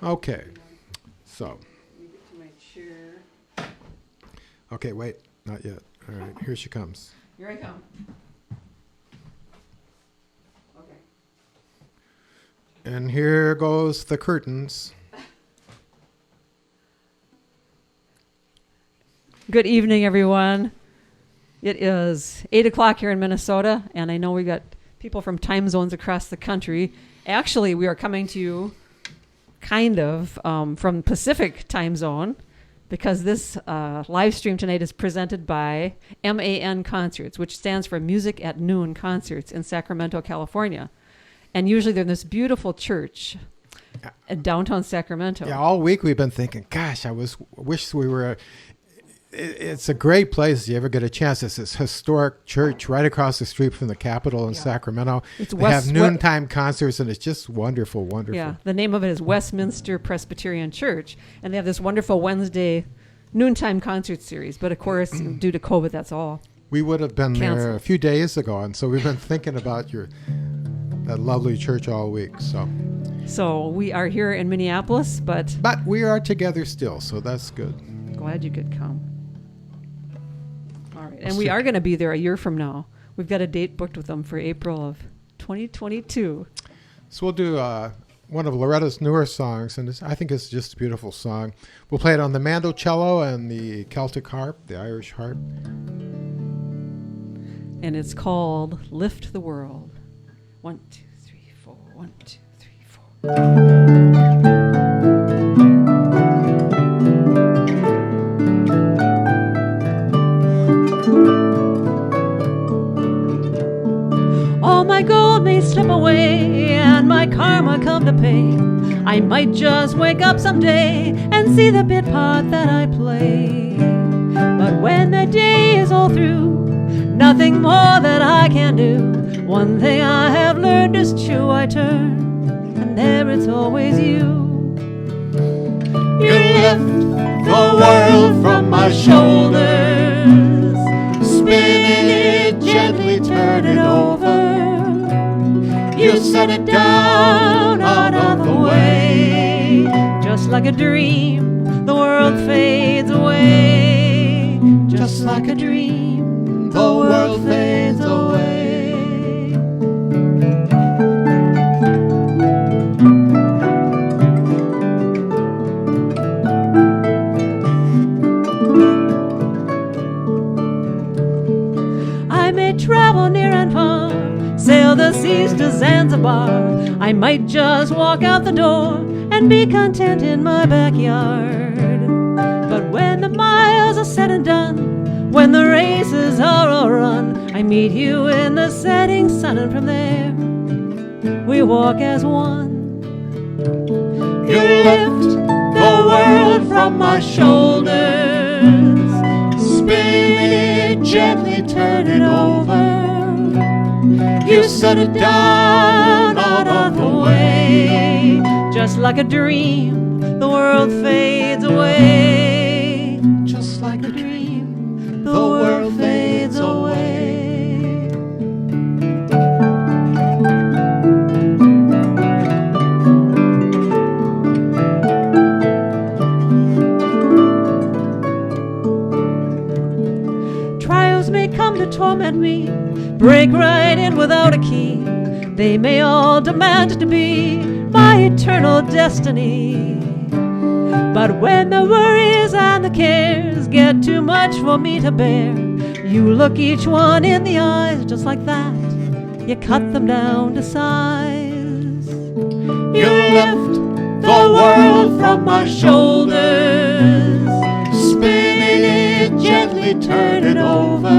Okay, so. Let me get to my chair. Okay, wait, not yet. All right, here she comes. Here I come. Okay. And here goes the curtains. Good evening, everyone. It is 8 o'clock here in Minnesota, and I know we got people from time zones across the country. Actually, we are coming to you kind of from Pacific time zone, because this live stream tonight is presented by MAN Concerts, which stands for Music at Noon Concerts in Sacramento, California. And usually they're in this beautiful church in downtown Sacramento. Yeah, all week we've been thinking, gosh, wish we were. It's a great place. If you ever get a chance, it's this historic church right across the street from the Capitol in Sacramento. They have noontime concerts, and it's just wonderful, wonderful. Yeah, the name of it is Westminster Presbyterian Church, and they have this wonderful Wednesday noontime concert series. But of course, due to COVID, that's all. We would have been canceled there a few days ago, and so we've been thinking about that lovely church all week. So we are here in Minneapolis, but we are together still, so that's good. Glad you could come. All right, and we are going to be there a year from now. We've got a date booked with them for April of 2022. So we'll do one of Loretta's newer songs, and I think it's just a beautiful song. We'll play it on the mandolcello and the Celtic harp, the Irish harp. And it's called Lift the World. 1, 2, 3, 4. 1, 2, 3, 4. All my gold may slip away and my karma come to pay. I might just wake up someday and see the bit part that I play. But when the day is all through, nothing more that I can do. One thing I have learned is true, I turn, and there it's always you. You lift the world from my shoulders, spin it gently, turn it over. You set it down out of the way. Just like a dream, the world fades away. Just like a dream, the world fades away. I may travel near and far, sail the seas to Zanzibar. I might just walk out the door and be content in my backyard. But when the miles are said and done, when the races are all run, I meet you in the setting sun, and from there we walk as one. You lift the world from my shoulders, spin it gently, turn it over. You set it down out of the way. Just like a dream, the world fades away. Just like a dream, the world fades away. Trials may come to torment me, break right in without a key. They may all demand to be my eternal destiny. But when the worries and the cares get too much for me to bear, you look each one in the eyes just like that. You cut them down to size. You lift the world from my shoulders, spin it gently, turn it over.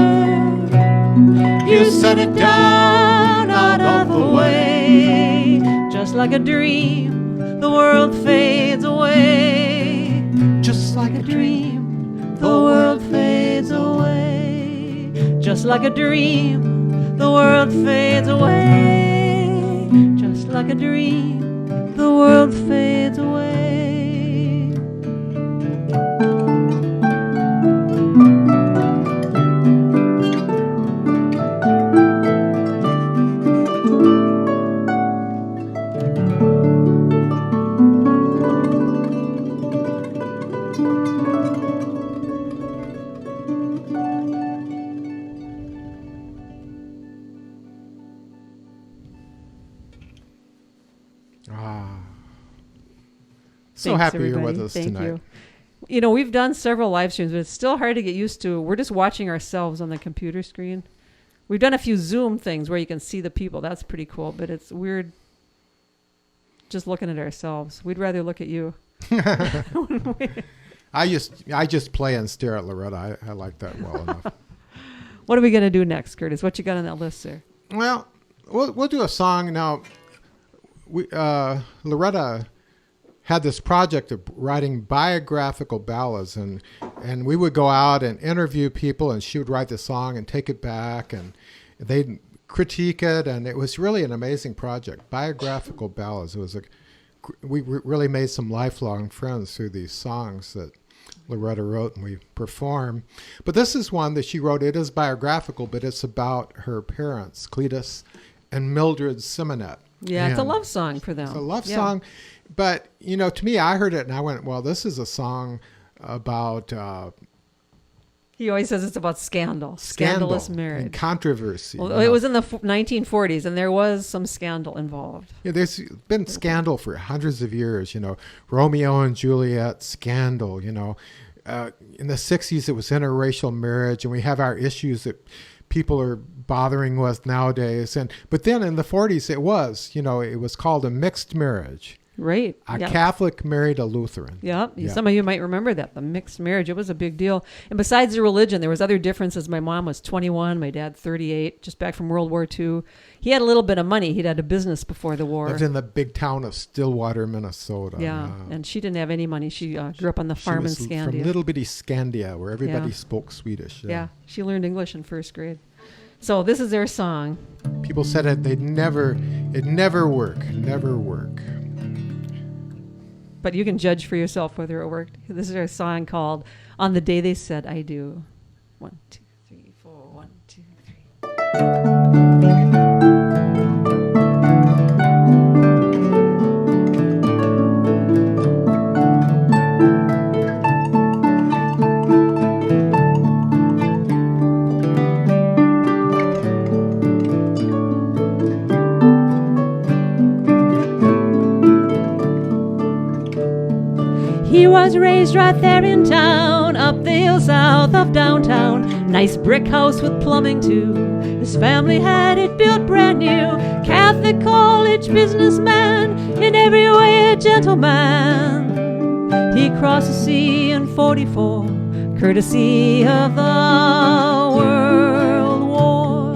You set it down out of the way. Just like a dream, the world fades away. Just like a dream, the world fades away. Just like a dream, the world fades away. Just like a dream, the world fades away. So Thanks, happy everybody. you're with us Thank tonight. you. You know, we've done several live streams, but it's still hard to get used to. We're just watching ourselves on the computer screen. We've done a few Zoom things where you can see the people. That's pretty cool, but it's weird just looking at ourselves. We'd rather look at you. I just play and stare at Loretta. I like that well enough. What are we going to do next, Curtis? What you got on that list, sir? Well, we'll do a song now. Loretta had this project of writing biographical ballads, and we would go out and interview people, and she would write the song and take it back, and they'd critique it, and it was really an amazing project. Biographical ballads. It was we really made some lifelong friends through these songs that Loretta wrote and we perform. But this is one that she wrote. It is biographical, but it's about her parents, Cletus and Mildred Simonet. Yeah, it's a love song for them. It's a love song. But, you know, to me, I heard it and I went, well, this is a song about... he always says it's about scandalous marriage. And controversy. Well, it was in the 1940s, and there was some scandal involved. Yeah, there's been scandal for hundreds of years, you know. Romeo and Juliet, scandal, you know. In the 60s, it was interracial marriage, and we have our issues that people are bothering with nowadays. But then in the 40s, it was called a mixed marriage. Right. A Catholic married a Lutheran. Yep. Some of you might remember that, the mixed marriage. It was a big deal. And besides the religion, there was other differences. My mom was 21, my dad 38, just back from World War II. He had a little bit of money. He'd had a business before the war. Lived in the big town of Stillwater, Minnesota. Yeah, and she didn't have any money. She grew up on the farm in Scandia. From little bitty Scandia, where everybody spoke Swedish. Yeah, she learned English in first grade. So this is their song. People said it'd never work. But you can judge for yourself whether it worked. This is our song called On the Day They Said I Do. 1, 2, 3, 4. 1, 2, 3. He was raised right there in town, up the hill south of downtown. Nice brick house with plumbing too. His family had it built brand new. Catholic college businessman, in every way a gentleman. He crossed the sea in 44, courtesy of the World War.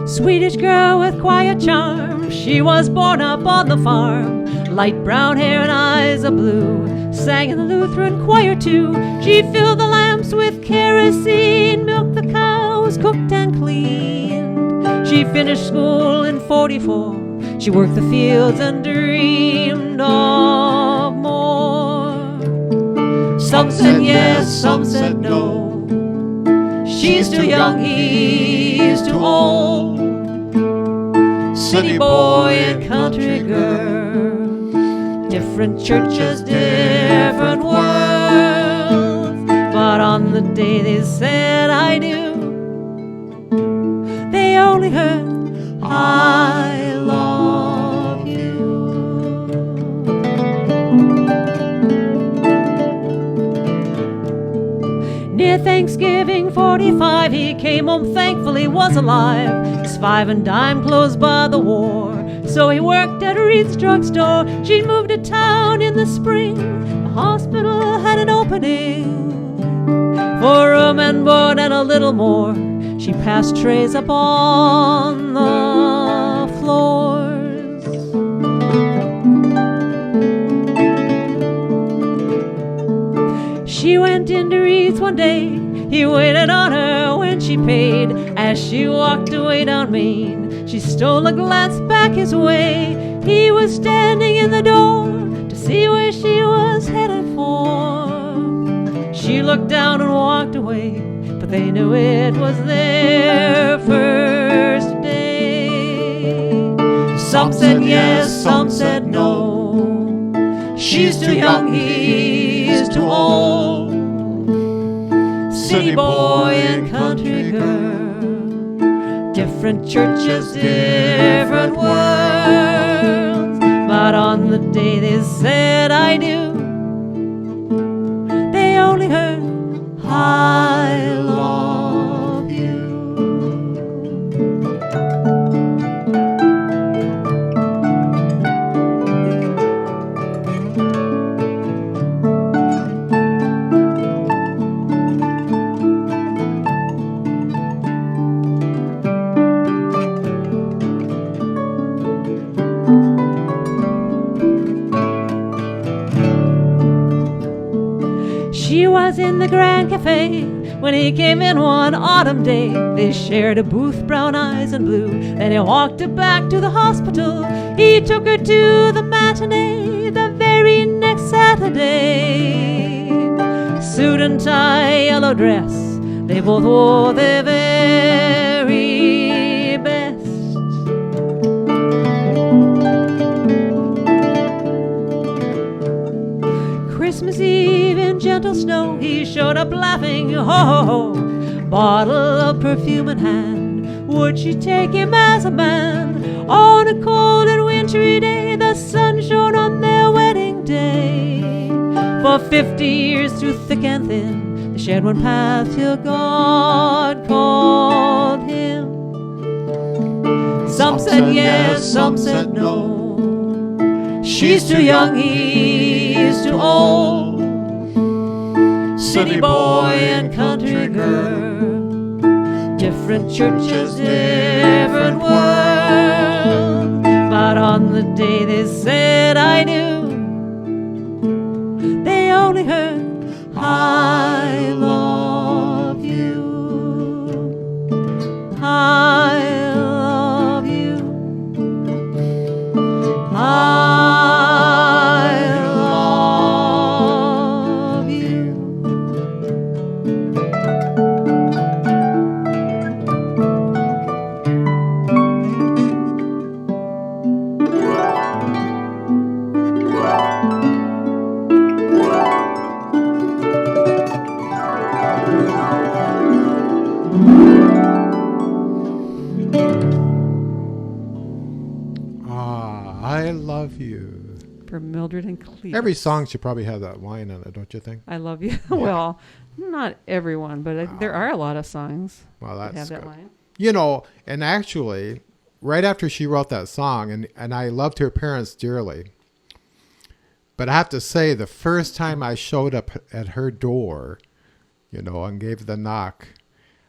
Swedish girl with quiet charm, she was born up on the farm. Light brown hair and eyes of blue, sang in the Lutheran choir too. She filled the lamps with kerosene, milked the cows, cooked and cleaned. She finished school in 44, she worked the fields and dreamed of more. Some said yes, some said no. She's too young, he's too old. City boy and country girl, different churches, different worlds. But on the day they said I do, they only heard I love you. Near Thanksgiving 45, he came home thankfully was alive. His 5 and dime closed by the war, so he worked at Reed's drugstore. She'd moved to town in the spring, the hospital had an opening for room and board and a little more. She passed trays up on the floors. She went into Reed's one day, he waited on her when she paid. As she walked away down Main, she stole a glance back his way. He was standing in the door to see where she was headed for. She looked down and walked away, but they knew it was their first day. Some said yes, some said no. She's too young, he's too old. City boy and country girl, Different churches, different worlds. But on the day they said I do, they only heard, I love you. She was in the Grand Cafe when he came in one autumn day. They shared a booth, brown eyes and blue. Then he walked her back to the hospital. He took her to the matinee the very next Saturday. Suit and tie, yellow dress, they both wore their very best. Christmas Eve in gentle snow, he showed up laughing, ho ho ho. Bottle of perfume in hand, would she take him as a man? On a cold and wintry day, the sun shone on their wedding day. For 50 years through thick and thin, they shared one path till God called him. Some said yes, some said no. She's too young, he's too old. City boy and country girl, different churches, different worlds. But on the day they said I do, they only heard, I love you. I love you. I love you. I love you. For Mildred and Cleve. Every song should probably have that line in it, don't you think? I love you. Well, not everyone, but there are a lot of songs Well, that that's have that good. line. You know, and actually, right after she wrote that song, and I loved her parents dearly, but I have to say, the first time I showed up at her door, you know, and gave the knock,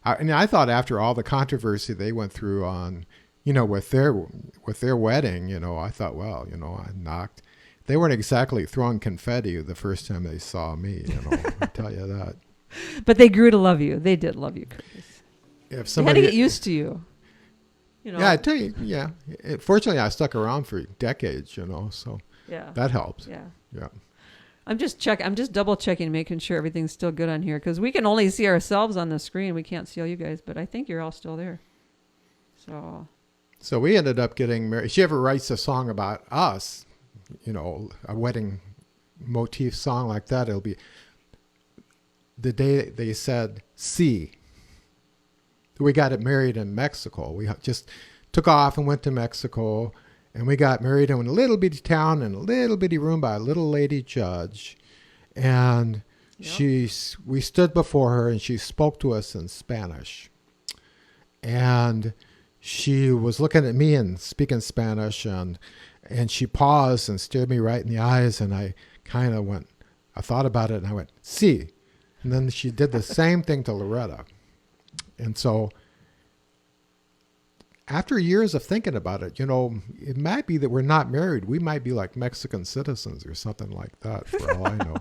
I thought after all the controversy they went through on, you know, with their wedding, you know, I thought, well, you know, I knocked. They weren't exactly throwing confetti the first time they saw me, you know, I tell you that. But they grew to love you. They did love you, Curtis. If They had to get used to you. You know. Yeah, I tell you, yeah. Fortunately, I stuck around for decades, you know, so Yeah. that helps. Yeah. Yeah. I'm just double checking, making sure everything's still good on here, because we can only see ourselves on the screen. We can't see all you guys, but I think you're all still there. So we ended up getting married. She ever writes a song about us, you know, a wedding motif song like that, it'll be the day they said "sí." We got it married in Mexico. We just took off and went to Mexico, and we got married in a little bitty town in a little bitty room by a little lady judge. And we stood before her, and she spoke to us in Spanish. And she was looking at me and speaking Spanish, and she paused and stared me right in the eyes, and I kind of went, I thought about it, and I went, "Sí." And then she did the same thing to Loretta. And so after years of thinking about it, you know, it might be that we're not married. We might be like Mexican citizens or something like that, for all I know.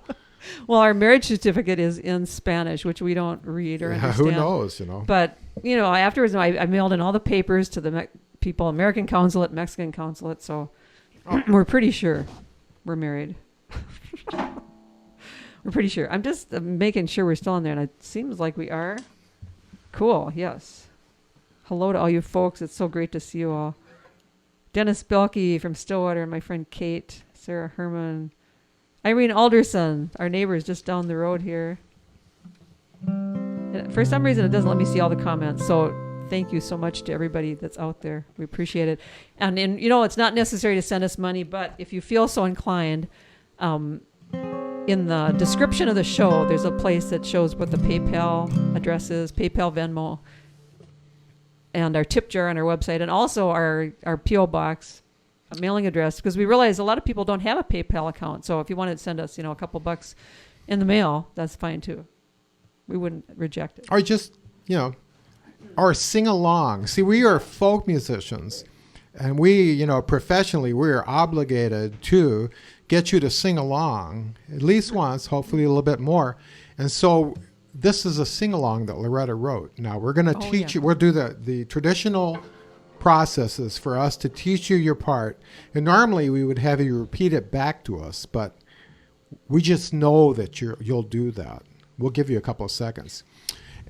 Well, our marriage certificate is in Spanish, which we don't read or understand. Who knows, you know. But, you know, afterwards, I mailed in all the papers to the people, American consulate, Mexican consulate, so we're pretty sure we're married. We're pretty sure. I'm just making sure we're still in there, and it seems like we are. Cool, yes. Hello to all you folks. It's so great to see you all. Dennis Belke from Stillwater, my friend Kate, Sarah Herman, Irene Alderson, our neighbors just down the road here. And for some reason, it doesn't let me see all the comments, so thank you so much to everybody that's out there. We appreciate it. And it's not necessary to send us money, but if you feel so inclined, in the description of the show, there's a place that shows what the PayPal address is, PayPal, Venmo, and our tip jar on our website, and also our P.O. box, a mailing address, because we realize a lot of people don't have a PayPal account. So if you want to send us, a couple bucks in the mail, that's fine too. We wouldn't reject it. Or just, or sing along. See, we are folk musicians, and we, professionally, we are obligated to get you to sing along at least once, hopefully a little bit more. And so this is a sing-along that Loretta wrote. Now we're going to teach you, we'll do the traditional processes for us to teach you your part. And normally we would have you repeat it back to us, but we just know that you'll do that. We'll give you a couple of seconds.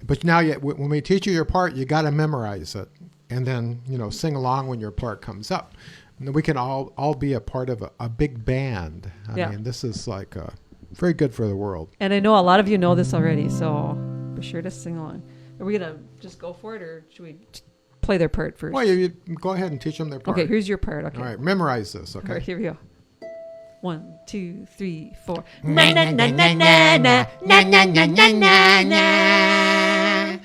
But now when we teach you your part, you got to memorize it. And then, sing along when your part comes up. And we can all be a part of a big band. I mean, this is like very good for the world. And I know a lot of you know this already, so be sure to sing along. Are we going to just go for it, or should we play their part first? Well, you go ahead and teach them their part. Okay, here's your part. Okay. All right, memorize this, okay? All right, here we go. 1, 2, 3, 4. Na na na na na na na na na na na.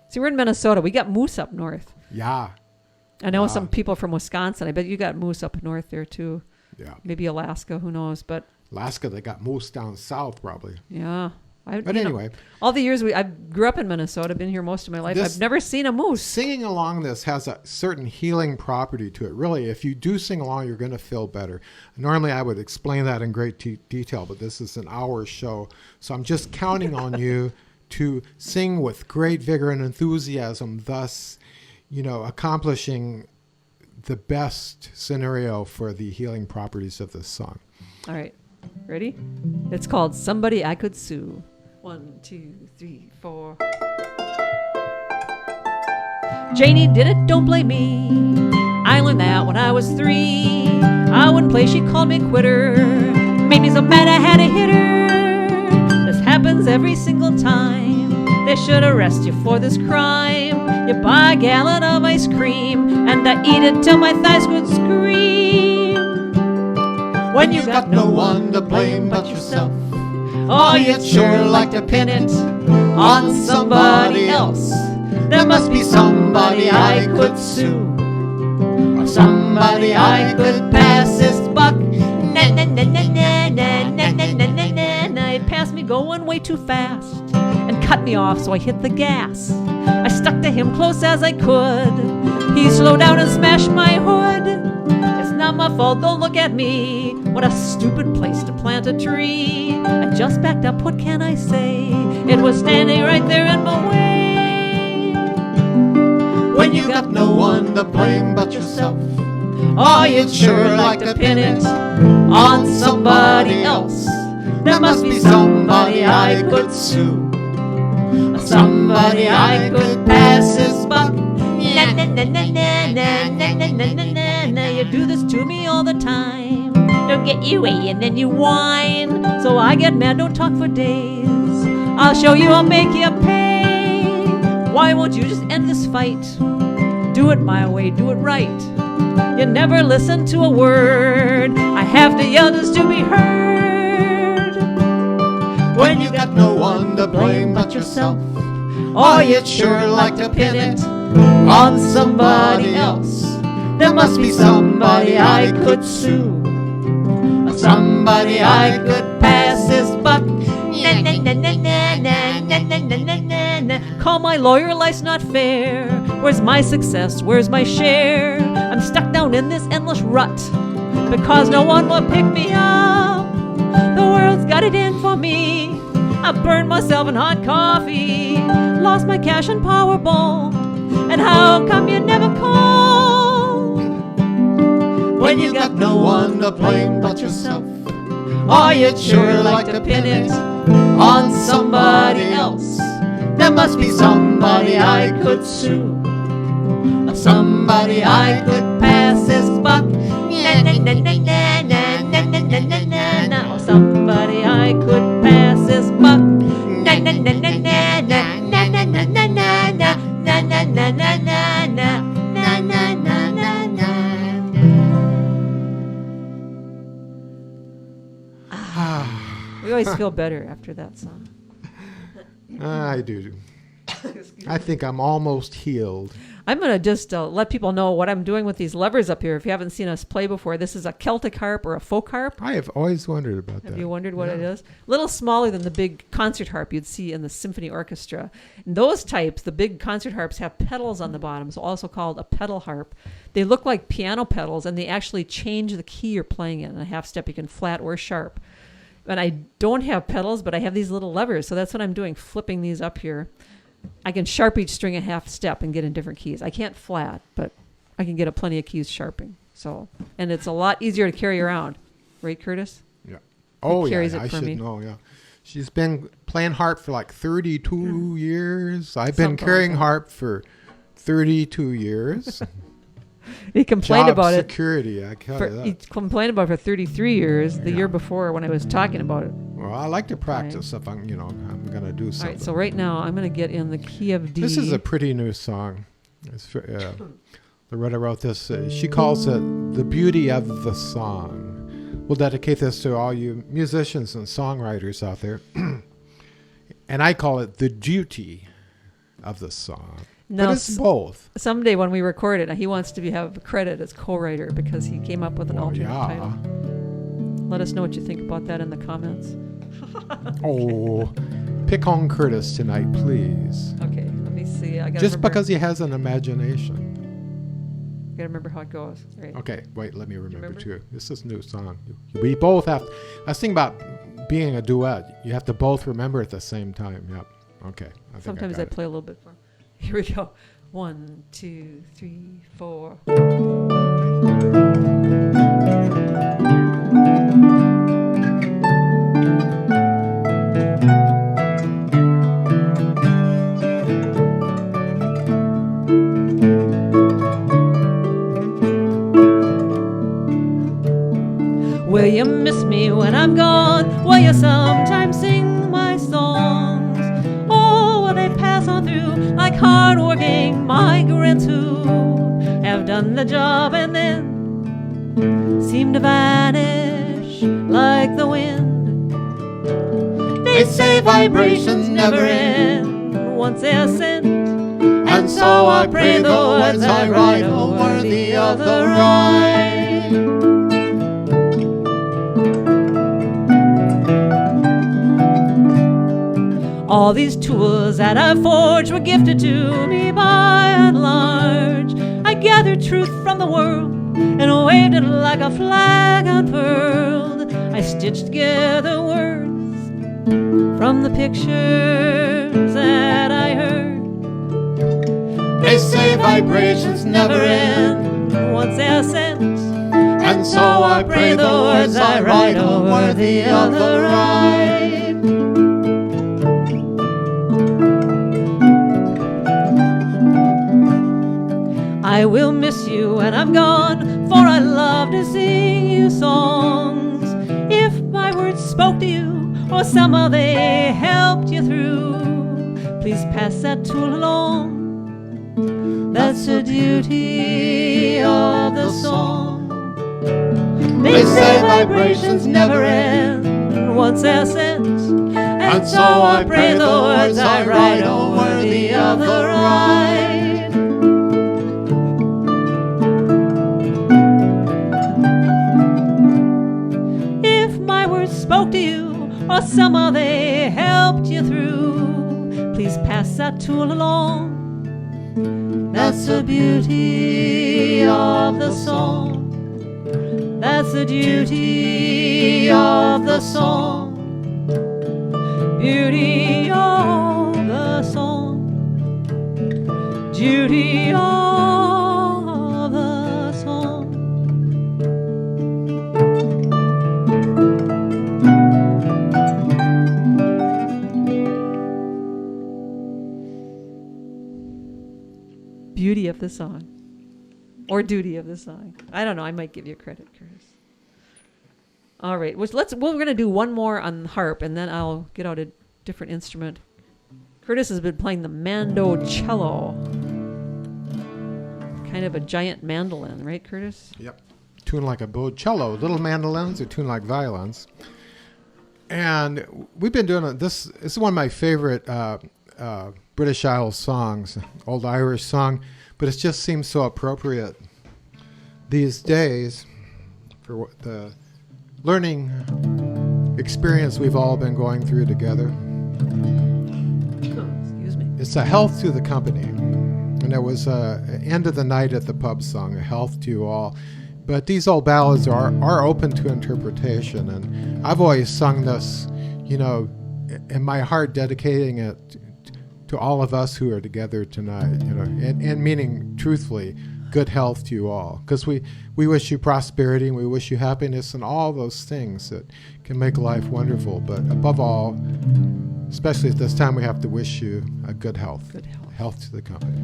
See, we're in Minnesota. We got moose up north. Yeah. I know some people from Wisconsin. I bet you got moose up north there too. Yeah. Maybe Alaska. Who knows? But Alaska, they got moose down south probably. Yeah. But anyway, all the years I grew up in Minnesota, been here most of my life. I've never seen a moose. Singing along this has a certain healing property to it. Really, if you do sing along, you're going to feel better. Normally, I would explain that in great detail, but this is an hour show, so I'm just counting on you to sing with great vigor and enthusiasm, thus, accomplishing the best scenario for the healing properties of this song. All right. Ready? It's called Somebody I Could Sue. 1, 2, 3, 4. Janie did it, don't blame me. I learned that when I was 3. I wouldn't play, she called me a quitter. Made me so mad I had to hit her. This happens every single time. They should arrest you for this crime. You buy a gallon of ice cream, and I eat it till my thighs could scream. When you got no one to blame but yourself, oh, you'd sure like to pin it on somebody else. There must be somebody I could sue, or somebody I could pass this buck. Na na na na na na na na na na na na. It passed me going way too fast and cut me off, so I hit the gas. I stuck to him close as I could. He slowed down and smashed my hood. It's not my fault, don't look at me. What a stupid place to plant a tree. I just backed up, what can I say? It was standing right there in my way. When you got no one to blame but yourself, oh, you'd sure like to pin it on somebody else. There must be somebody I could sue, somebody I could pass this buck. Na na na na na na na na na na na. You do this to me all the time. Don't get you away and then you whine. So I get mad, don't talk for days. I'll show you, I'll make you pay. Why won't you just end this fight? Do it my way, do it right. You never listen to a word. I have to yell just to be heard. When you got no one to blame but yourself, oh, you'd sure like to pin it on somebody else. There must be somebody I could sue, somebody I could pass this buck. Na na na na na na na na na na na. Call my lawyer, life's not fair. Where's my success? Where's my share? I'm stuck down in this endless rut because no one will pick me up. The world's got it in for me. I burned myself in hot coffee, lost my cash and Powerball. And how come you never call? When you got no one to blame but yourself, oh, you'd sure like to pin it on somebody else. There must be somebody I could sue, somebody I could pass this buck. Na na na na na na na na na na na na. Somebody I could pass this buck. Na na na na na na na na na na na. feel better after that song. I do. I think I'm almost healed. I'm going to just let people know what I'm doing with these levers up here. If you haven't seen us play before, this is a Celtic harp or a folk harp. I have always wondered about that. Have you wondered what it is? A little smaller than the big concert harp you'd see in the symphony orchestra. And those types, the big concert harps, have pedals on the bottom, so also called a pedal harp. They look like piano pedals, and they actually change the key you're playing in a half step. You can flat or sharp. And I don't have pedals, but I have these little levers, so that's what I'm doing, flipping these up here. I can sharp each string a half step and get in different keys. I can't flat, but I can get a plenty of keys sharping. So, and it's a lot easier to carry around, right, Curtis? Yeah. Oh, he carries yeah. it I for should me. know. Yeah. She's been playing harp for like 32 years. I've been carrying harp for 32 years. He complained about security, I tell you that. He complained about it for 33 years. The year before, when I was talking about it. Well, I like to practice if I'm going to do something. All right, so right now I'm going to get in the key of D. This is a pretty new song. It's, Loretta wrote this. She calls it The Beauty of the Song. We'll dedicate this to all you musicians and songwriters out there. And I call it The Duty of the Song. No, but it's both. Someday when we record it, he wants to have credit as co-writer because he came up with an alternate title. Let us know what you think about that in the comments. Oh, pick on Curtis tonight, please. Okay, let me see. Just because he has an imagination. I gotta remember how it goes. Right. Okay, wait, let me remember too. This is a new song. We both have. I was thinking about being a duet. You have to both remember at the same time. Yep. Okay. Sometimes I play a little bit for. Here we go. 1, 2, 3, 4. Will you miss me when I'm gone? Will you sometimes sing my songs? Or will they pass on through like hard-working migrants who have done the job and then seem to vanish like the wind? They say vibrations never end once they're sent, and so I pray the words I write are worthy of the ride. All these tools that I forged were gifted to me by and large. I gathered truth from the world and waved it like a flag unfurled. I stitched together words from the pictures that I heard. They say vibrations never end once they're sent, and so I pray the words I write are worthy of the ride. I will miss you when I'm gone, for I love to sing you songs. If my words spoke to you, or somehow they helped you through, please pass that tool along. That's the duty of the song. They say vibrations never end once they're sent, and so I pray the words I write are worthy of the ride. Spoke to you, or somehow they helped you through, please pass that tool along. That's the beauty of the song. That's the duty of the song. Beauty of the song. Duty of the song. Beauty of the song, or duty of the song. I don't know. I might give you credit, Curtis. All right. We're going to do one more on harp, and then I'll get out a different instrument. Curtis has been playing the mandocello, kind of a giant mandolin, right, Curtis? Yep. Tune like a bocello. Little mandolins are tuned like violins. And we've been doing this. This is one of my favorite British Isles songs, old Irish song, but it just seems so appropriate these days for the learning experience we've all been going through together. Excuse me. It's a health to the company. And it was end of the night at the pub song, a health to you all. But these old ballads are open to interpretation. And I've always sung this, in my heart, dedicating it to all of us who are together tonight, and meaning truthfully, good health to you all. Because we wish you prosperity and we wish you happiness and all those things that can make life wonderful. But above all, especially at this time, we have to wish you a good health. Good health. Health to the company.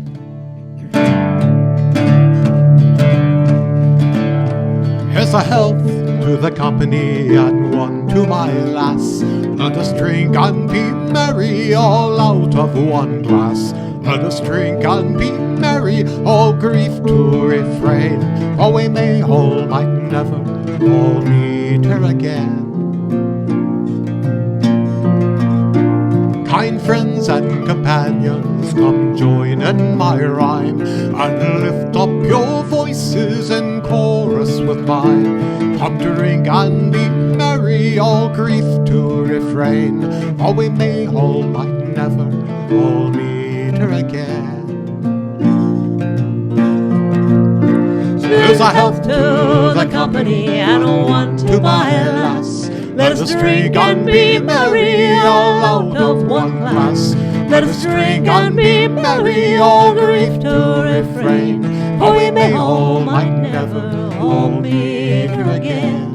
Here's a health to the company and one to my lass. Let us drink and be merry, all out of one glass. Let us drink and be merry, all grief to refrain, or we may all might never all meet her again. Kind friends and companions, come join in my rhyme, and lift up your voices in chorus with mine. Come drink and be merry, all grief to refrain, or we may all might never all meet her again. Here's a health to the company and one to my lass. Let us drink and be merry, all out of one glass. Let us drink and be merry, all grief to refrain, for we may all might never all meet her again.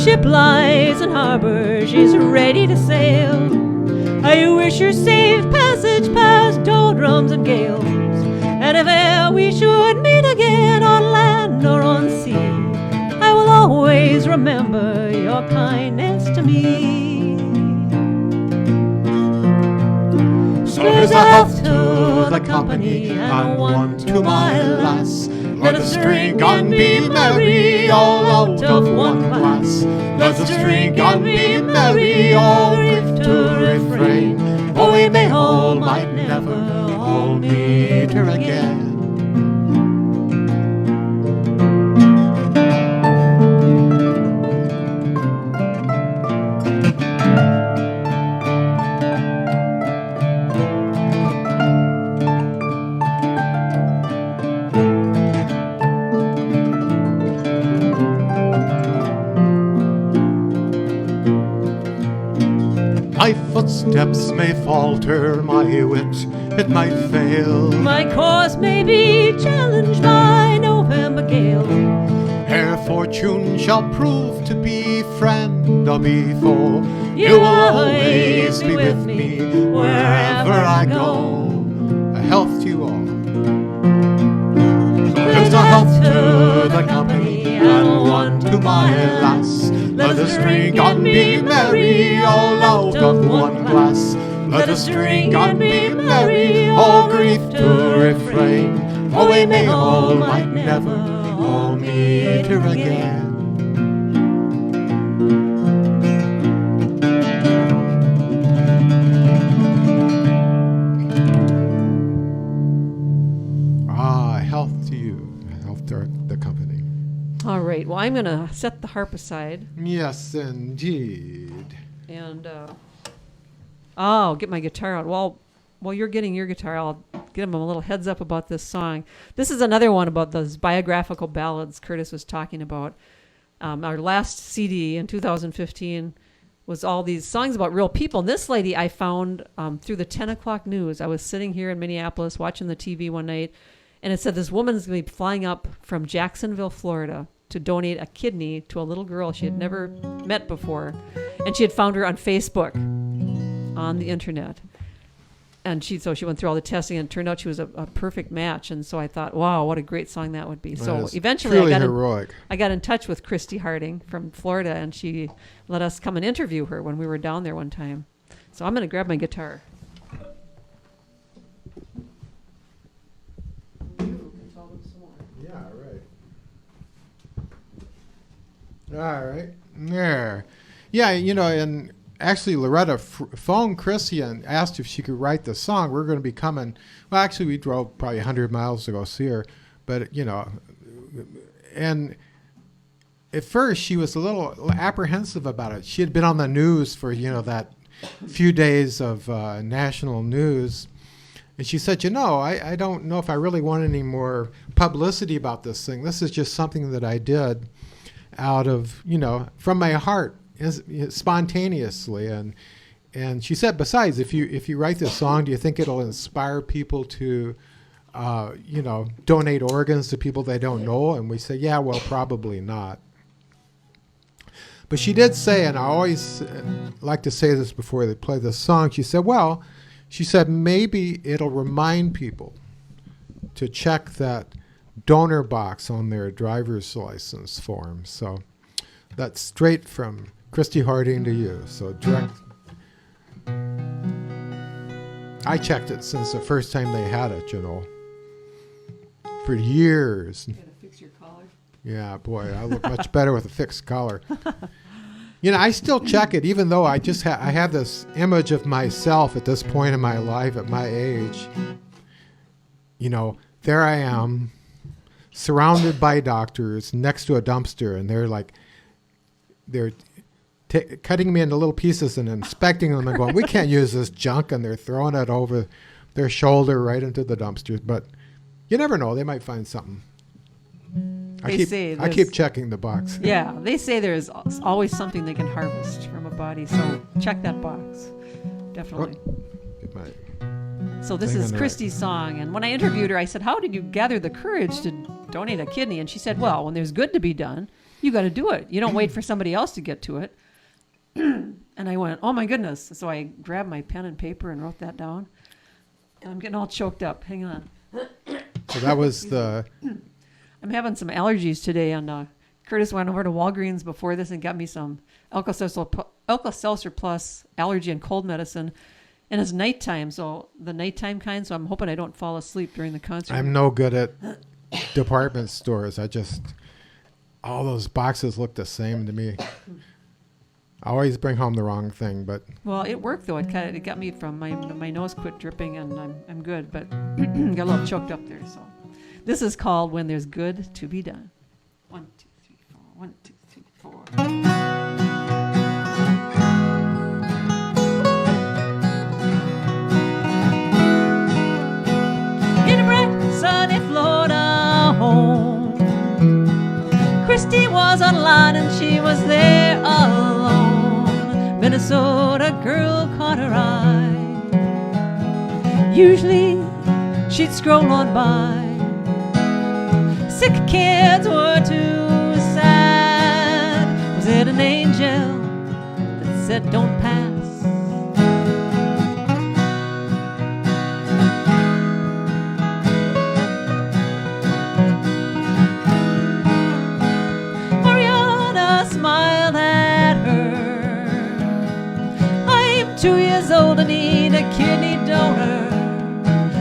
Ship lies in harbor, she's ready to sail. I wish her safe passage past doldrums and gales. And if e'er we should meet again on land or on sea, I will always remember your kindness to me. So here's a health to the company and one to my lass. Let us drink and be merry, all out of one glass. Let us drink and be merry, all grief to refrain, for we may all might never all meet her again. My footsteps may falter, my wit it might fail. My course may be challenged by November gale. Ere fortune shall prove to be friend or be foe, you will always be with me wherever I go. A health to you all. Here's a health to the company and one to my lass. Let us drink and be merry, all out of one glass. Let us drink and be merry, all grief to refrain, for we may all might never all meet her again. Health to you, health to the company. All right, well, I'm going to set the harp aside. Yes, indeed. And I'll get my guitar out. While you're getting your guitar, I'll give them a little heads up about this song. This is another one about those biographical ballads Curtis was talking about. Our last CD in 2015 was all these songs about real people. And this lady I found through the 10 o'clock news. I was sitting here in Minneapolis watching the TV one night, and it said this woman's going to be flying up from Jacksonville, Florida, to donate a kidney to a little girl she had never met before. And she had found her on Facebook, on the internet. so she went through all the testing, and it turned out she was a perfect match. And so I thought, wow, what a great song that would be. So eventually I got in touch with Christy Harding from Florida, and she let us come and interview her when we were down there one time. So I'm going to grab my guitar. Yeah, right. All right. There. Yeah, and actually Loretta phoned Chrissy and asked if she could write the song. We're going to be coming. Well, actually, we drove probably 100 miles to go see her. But, and at first she was a little apprehensive about it. She had been on the news for, that few days of national news. And she said, I don't know if I really want any more publicity about this thing. This is just something that I did out of, from my heart, spontaneously. And she said, besides, if you write this song, do you think it'll inspire people to, donate organs to people they don't know? And we say, yeah, well, probably not. But she did say, and I always like to say this before they play the song, she said, maybe it'll remind people to check that donor box on their driver's license form. So that's straight from Christy Harding to you. So direct. I checked it since the first time they had it, for years. You gotta fix your collar. Yeah, boy, I look much better with a fixed collar. I still check it, even though I have this image of myself at this point in my life, at my age. There I am, surrounded by doctors, next to a dumpster, and they're cutting me into little pieces and inspecting them and going, we can't use this junk, and they're throwing it over their shoulder right into the dumpsters. But you never know, they might find something. I keep checking the box. Yeah, they say there's always something they can harvest from a body, so check that box. Definitely. So this is Christy's song, and when I interviewed her, I said, how did you gather the courage to donate a kidney? And she said, well, when there's good to be done, you got to do it. You don't wait for somebody else to get to it. And I went, oh my goodness. So I grabbed my pen and paper and wrote that down. And I'm getting all choked up. Hang on. So that was I'm having some allergies today, and Curtis went over to Walgreens before this and got me some Alka-Seltzer Plus allergy and cold medicine. And it's nighttime, so the nighttime kind, so I'm hoping I don't fall asleep during the concert. I'm no good at department stores. All those boxes look the same to me. I always bring home the wrong thing, but... Well, it worked, though. It got me from my nose quit dripping, and I'm good, but got a little choked up there, so... This is called When There's Good to Be Done. 1, 2, 3, 4. 1, 2, 3, 4. In a bright, sunny Florida home, Christy was online and she was there alone. Minnesota girl caught her eye. Usually she'd scroll on by. Sick kids were too sad. Was it an angel that said don't pass? Mariana smiled at her. I'm 2 years old and need a kidney donor.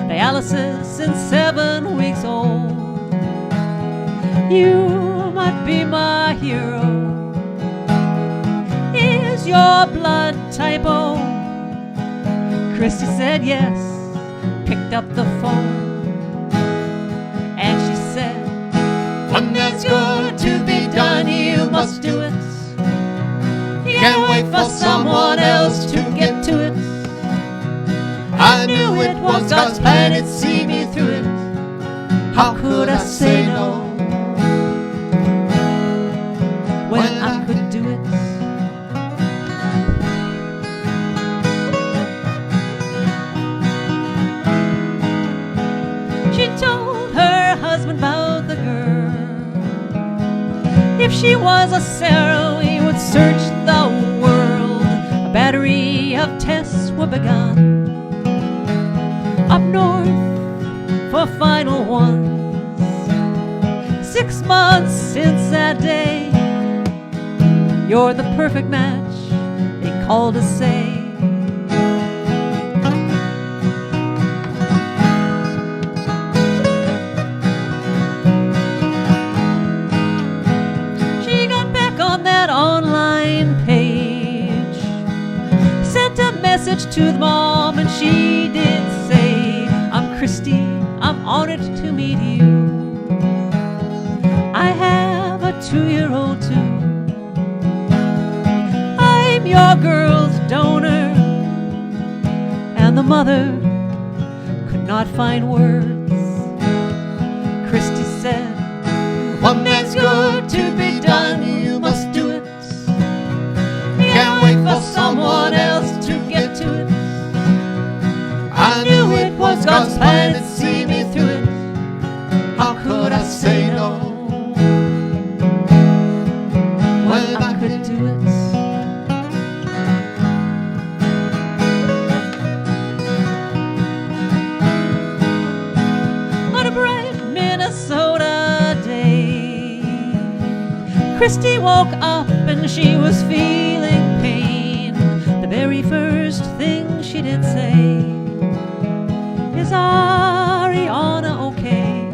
Dialysis since 7 weeks old. You might be my hero. Is your blood type O? Christy said yes, picked up the phone, and she said, when there's good to be done, you must do it. You can't wait for someone else to get to it. I knew it was God's plan, it'd see me through it. How could I say no when I could do it? She told her husband about the girl. If she was a Sarah, we would search the world. A battery of tests were begun. up north for final ones. 6 months since that day, you're the perfect match, they call to say. She got back on that online page, sent a message to the mom, and she did say, I'm Christy, I'm honored to meet you. I have a 2-year-old too. I'm your girl's donor. And the mother could not find words. Christy said, one thing's good to be done, you must do it. Can't wait for someone else to get to it. I knew it was God's plan to see me through it. How could I say no when I could do it? On a bright Minnesota day, Christy woke up and she was feeling pain. The very first thing she did say is, Ariana okay?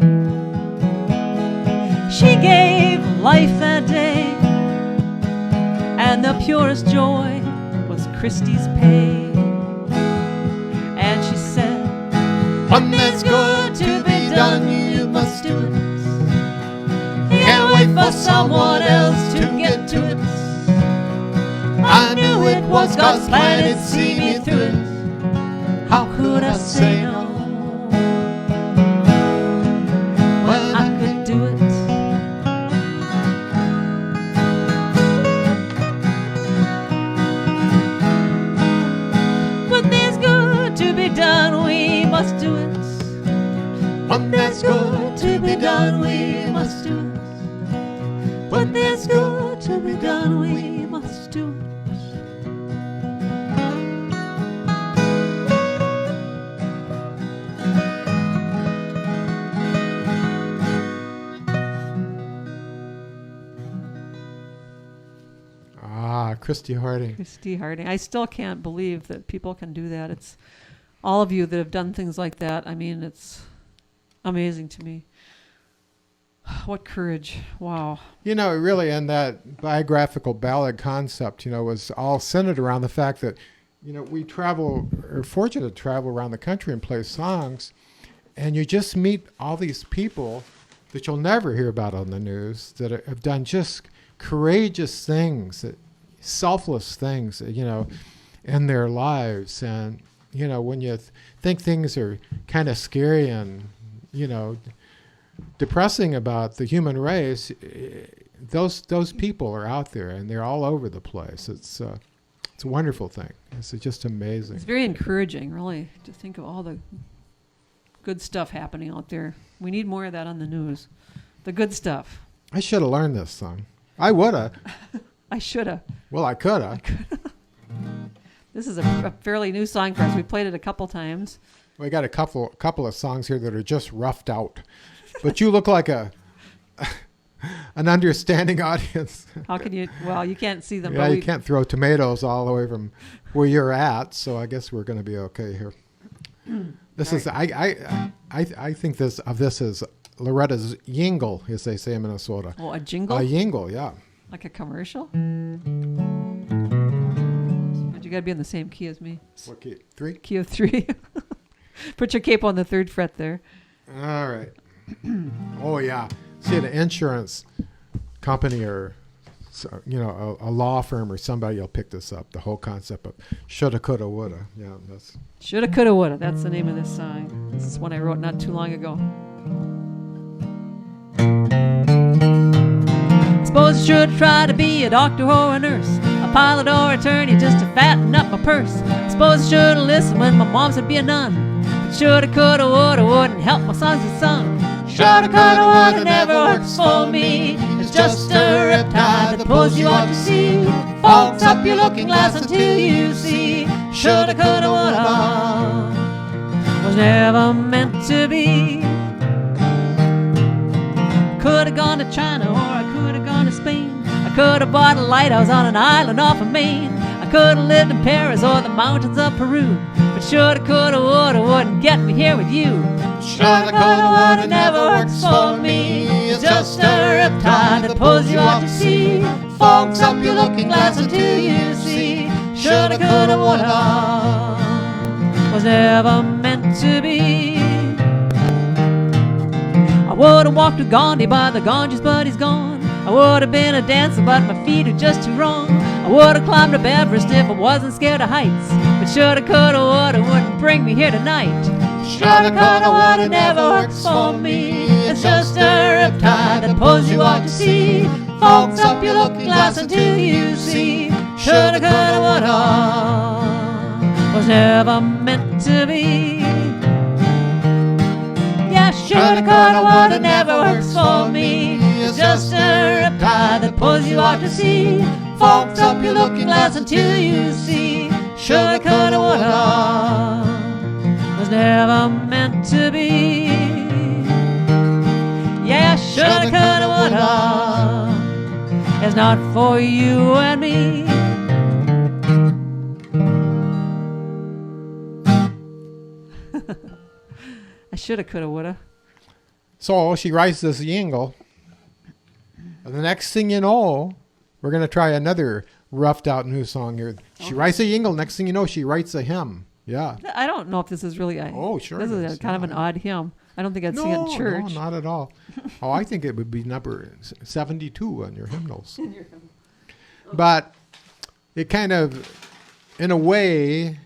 She gave life that day, and the purest joy was Christy's pay. And she said, one thing's good to be done, you must do it. Can't wait for someone else to get to it. I knew it was God's plan, it'd see me through it. How could I say no when I could do it? When there's good to be done, we must do it. When there's good to be done, we must do it. When there's good to be done, we must do it. Christy Harding. Christy Harding. I still can't believe that people can do that. It's all of you that have done things like that. I mean, it's amazing to me. What courage. Wow. You know, really, and that biographical ballad concept, was all centered around the fact that, we are fortunate to travel around the country and play songs, and you just meet all these people that you'll never hear about on the news that have done just courageous things, selfless things, in their lives. And, when you think things are kind of scary and, depressing about the human race, those people are out there and they're all over the place. It's a wonderful thing. It's just amazing. It's very encouraging, really, to think of all the good stuff happening out there. We need more of that on the news. The good stuff. I should have learned this song. I would have. I should have. Well, I could have. This is a fairly new song for us. We played it a couple times. We got a couple of songs here that are just roughed out. But you look like an understanding audience. How can you? Well, you can't see them. Yeah, you can't throw tomatoes all the way from where you're at. So I guess we're going to be okay here. This is I think this is Loretta's jingle, as they say in Minnesota. Oh, a jingle? A jingle, yeah. Like a commercial? But you got to be in the same key as me. What key? 3? Key of 3. Put your cape on the 3rd fret there. All right. Oh, yeah. See, an insurance company or, a law firm or somebody will pick this up. The whole concept of shoulda, coulda, woulda. Yeah, that's... Shoulda, coulda, woulda. That's the name of this song. This is one I wrote not too long ago. Suppose I should try to be a doctor or a nurse, a pilot or attorney, just to fatten up my purse. Suppose I should have listened when my mom said be a nun, but shoulda, coulda, woulda wouldn't help my songs get sung. Shoulda, coulda, woulda never works for me. It's just a riptide that pulls you out to sea. Fogs up your looking glass until you see. Shoulda, coulda, woulda. Well, was never meant to be. Could have gone to China or I could have gone to Spain. I could have bought a lighthouse on an island off of Maine. I could have lived in Paris or the mountains of Peru. But shoulda, coulda, woulda wouldn't get me here with you. Shoulda, coulda, woulda never works for me. It's just a riptide that pulls you out to sea. Fogs up your looking glass until you see. Shoulda, coulda, woulda was never meant to be. I would have walked with Gandhi by the Ganges, but he's gone. I would have been a dancer, but my feet are just too wrong. I would have climbed up Everest if I wasn't scared of heights. But shoulda, coulda, woulda wouldn't bring me here tonight. Shoulda, coulda, woulda never works for me. It's just a riptide that pulls you out to sea. Fogs up your looking glass until you see. Shoulda, coulda, woulda was never meant to be. Yeah, shoulda, coulda, woulda never works for me. It's just a riptide that pulls you out to sea. Fogs up your looking glass until you see. Shoulda, coulda, woulda was never meant to be. Yeah, shoulda, coulda, woulda is not for you and me. I shoulda, coulda, woulda. So she writes this jingle. And the next thing you know, we're going to try another roughed out new song here. She writes a jingle. Next thing you know, she writes a hymn. Yeah. I don't know if this is really oh, sure. This is kind of an odd hymn. I don't think I'd sing it in church. No, not at all. Oh, I think it would be number 72 on your hymnals. But it kind of, in a way,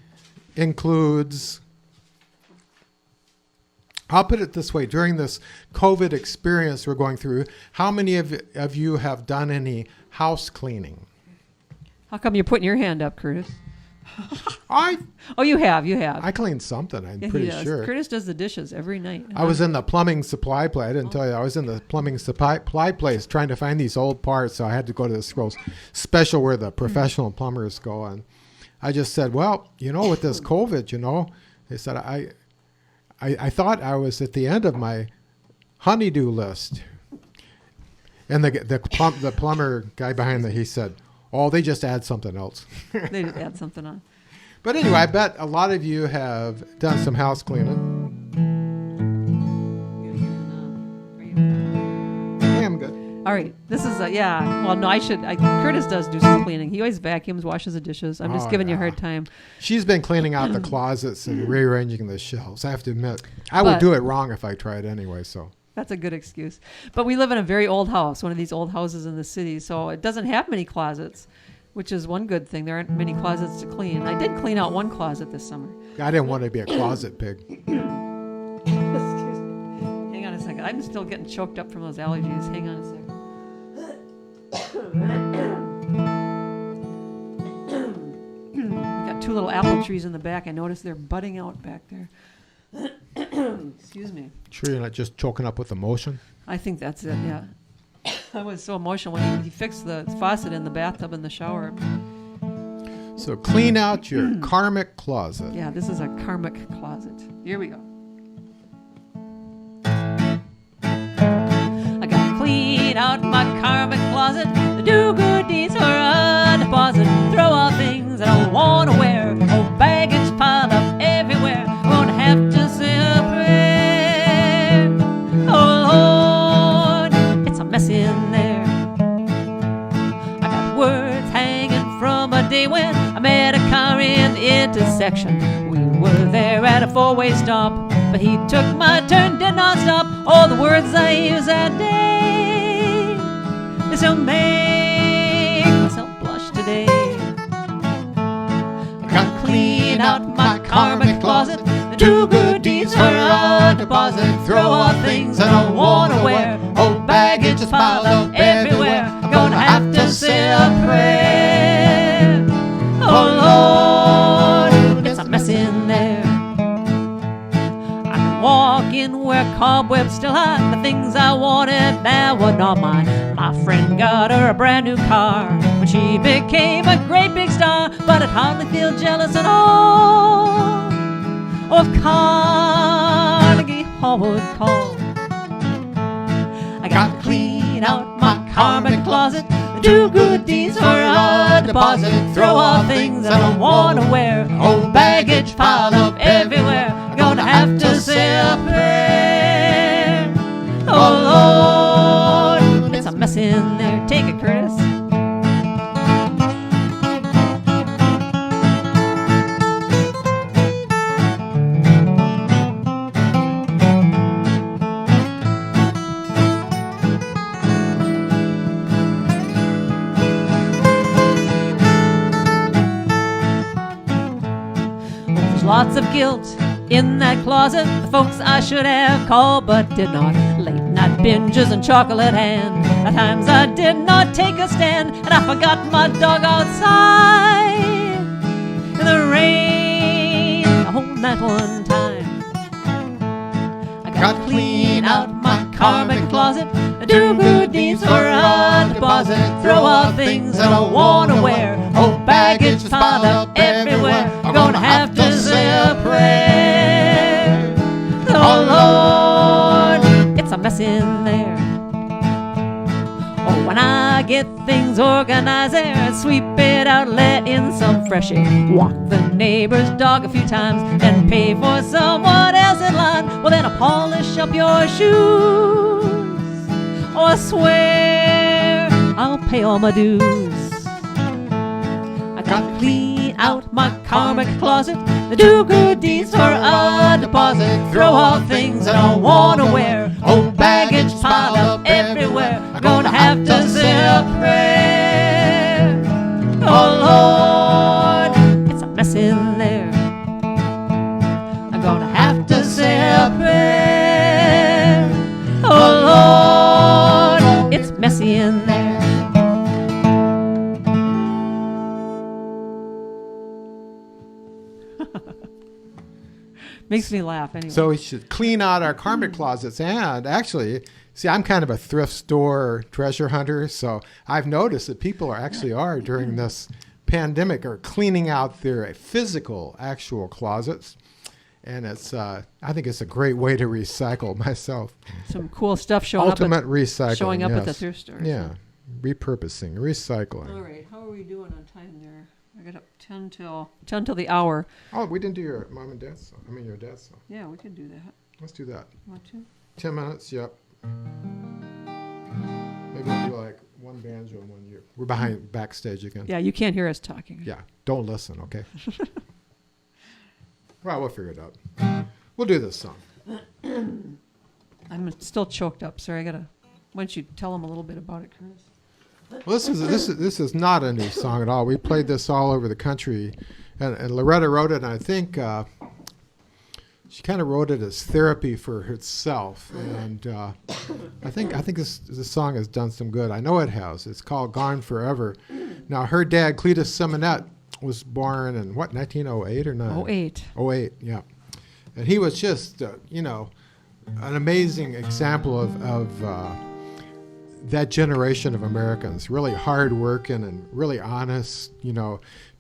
includes... I'll put it this way. During this COVID experience we're going through, how many of you have done any house cleaning? How come you're putting your hand up, Curtis? Oh, you have. I cleaned something, I'm pretty sure. Curtis does the dishes every night. I was in the plumbing supply place. I didn't tell you. I was in the plumbing supply place trying to find these old parts, so I had to go to this special where the professional plumbers go. And I just said, well, with this COVID, they said, I thought I was at the end of my honeydew list. And the plumber guy behind he said, oh, they just add something else. They just add something on. But anyway, I bet a lot of you have done some house cleaning. Yeah, I'm good. All right. This is well, no, Curtis does do some cleaning. He always vacuums, washes the dishes. I'm just giving you a hard time. She's been cleaning out the closets and rearranging the shelves. I have to admit, I would do it wrong if I tried anyway, so. That's a good excuse. But we live in a very old house, one of these old houses in the city, so it doesn't have many closets, which is one good thing. There aren't many closets to clean. I did clean out one closet this summer. I didn't want to be a closet pig. Excuse me. Hang on a second. I'm still getting choked up from those allergies. Hang on a second. We got two little apple trees in the back. I noticed they're budding out back there. Excuse me. Sure you're not just choking up with emotion? I think that's it, yeah. I was so emotional when he fixed the faucet in the bathtub in the shower. So clean out your karmic closet. Yeah, this is a karmic closet. Here we go. I gotta clean out my karmic closet, do good deeds for a deposit, throw out things I don't want to wear, old baggage piled up everywhere, won't have to say a prayer. Oh Lord, it's a mess in there. I got words hanging from a day when I met a car in the intersection. We were there at a four-way stop, but he took my turn, did not stop. All the words I used that day, they still make myself blush today. I gotta clean out my karmic closet, do good deeds for a deposit, throw out things I don't want to wear, old baggage is piled up everywhere. I'm gonna have to say a prayer. Oh Lord, it's a mess in there. I'm walking where cobwebs still hide. The things I wanted now were not mine. My friend got her a brand new car when she became a great big star, but I'd hardly feel jealous at all. or if Carnegie Hall would call. I gotta clean out my karmic closet, do good deeds for a deposit, throw off things I don't wanna wear, old baggage piled up everywhere. I'm gonna have to say a prayer. Oh Lord, it's a mess in there. Take it, Curtis. Lots of guilt in that closet, the folks I should have called but did not. Late night binges and chocolate hand, at times I did not take a stand, and I forgot my dog outside in the rain the whole night one time. I gotta clean out my karmic closet, do good deeds for a deposit, throw off things I don't wanna wear, old baggage piled up everywhere. I'm gonna have to say a prayer. Oh Lord, it's a mess in there. Oh, when I get things organized there and sweep it out, let in some fresh air, walk the neighbor's dog a few times, and pay for someone else in line, well then I'll polish up your shoes. Oh, I swear I'll pay all my dues. I gotta clean out my karmic closet, do good deeds for a deposit, throw off things I don't wanna wear, old baggage piled up everywhere. I'm gonna have to say a prayer. Oh Lord, it's a mess in there. I'm gonna have to say a prayer. Oh Lord, it's messy in there. Makes me laugh anyway. So we should clean out our karmic closets. And actually, see, I'm kind of a thrift store treasure hunter, so I've noticed that people are during this pandemic are cleaning out their physical, actual closets. And it's, I think it's a great way to recycle myself. Some cool stuff showing Ultimate up recycling, showing up yes. at the thrift store. Yeah, repurposing, recycling. All right, how are we doing on time there? I got up 10 till the hour. Oh, we didn't do your mom and dad's song. I mean, your dad's song. Yeah, we can do that. Let's do that. Want to? 10 minutes, yep. Maybe we'll do like one banjo and one you. We're backstage again. Yeah, you can't hear us talking. Yeah, don't listen, okay? Well, we'll figure it out. We'll do this song. I'm still choked up. Sorry, why don't you tell them a little bit about it, Curtis? Well, this is not a new song at all. We played this all over the country, and Loretta wrote it. And I think she kind of wrote it as therapy for herself. And I think this song has done some good. I know it has. It's called "Gone Forever." Now, her dad, Cletus Simonette, was born in 1908 or 9? 08. 08, yeah. And he was just an amazing example of that generation of Americans, really hard-working and really honest,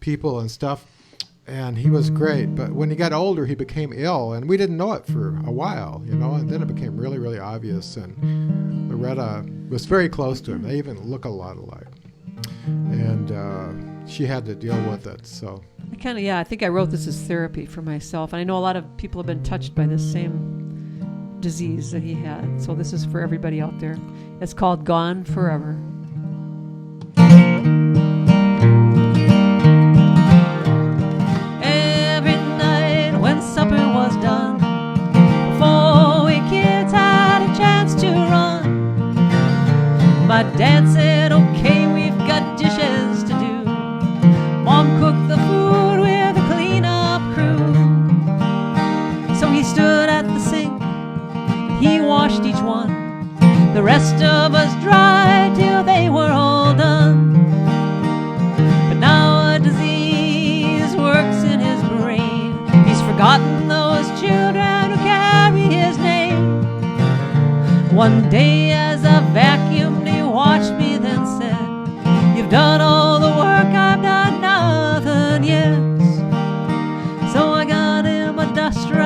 people and stuff. And he was great. But when he got older, he became ill, and we didn't know it for a while, and then it became really, really obvious. And Loretta was very close to him. They even look a lot alike. And she had to deal with it, so. I think I wrote this as therapy for myself. And I know a lot of people have been touched by this same disease that he had. So this is for everybody out there. It's called "Gone Forever." Every night when supper was done, before we kids had a chance to run, my dad said, "Okay, we've got dishes to do. Mom cooked the food with a cleanup crew." So he stood at the sink, he washed each one. The rest of us dried till they were all done. But now a disease works in his brain. He's forgotten those children who carry his name. One day as I vacuumed, he watched me, then said, "You've done all the work, I've done nothing yet." So I got him a duster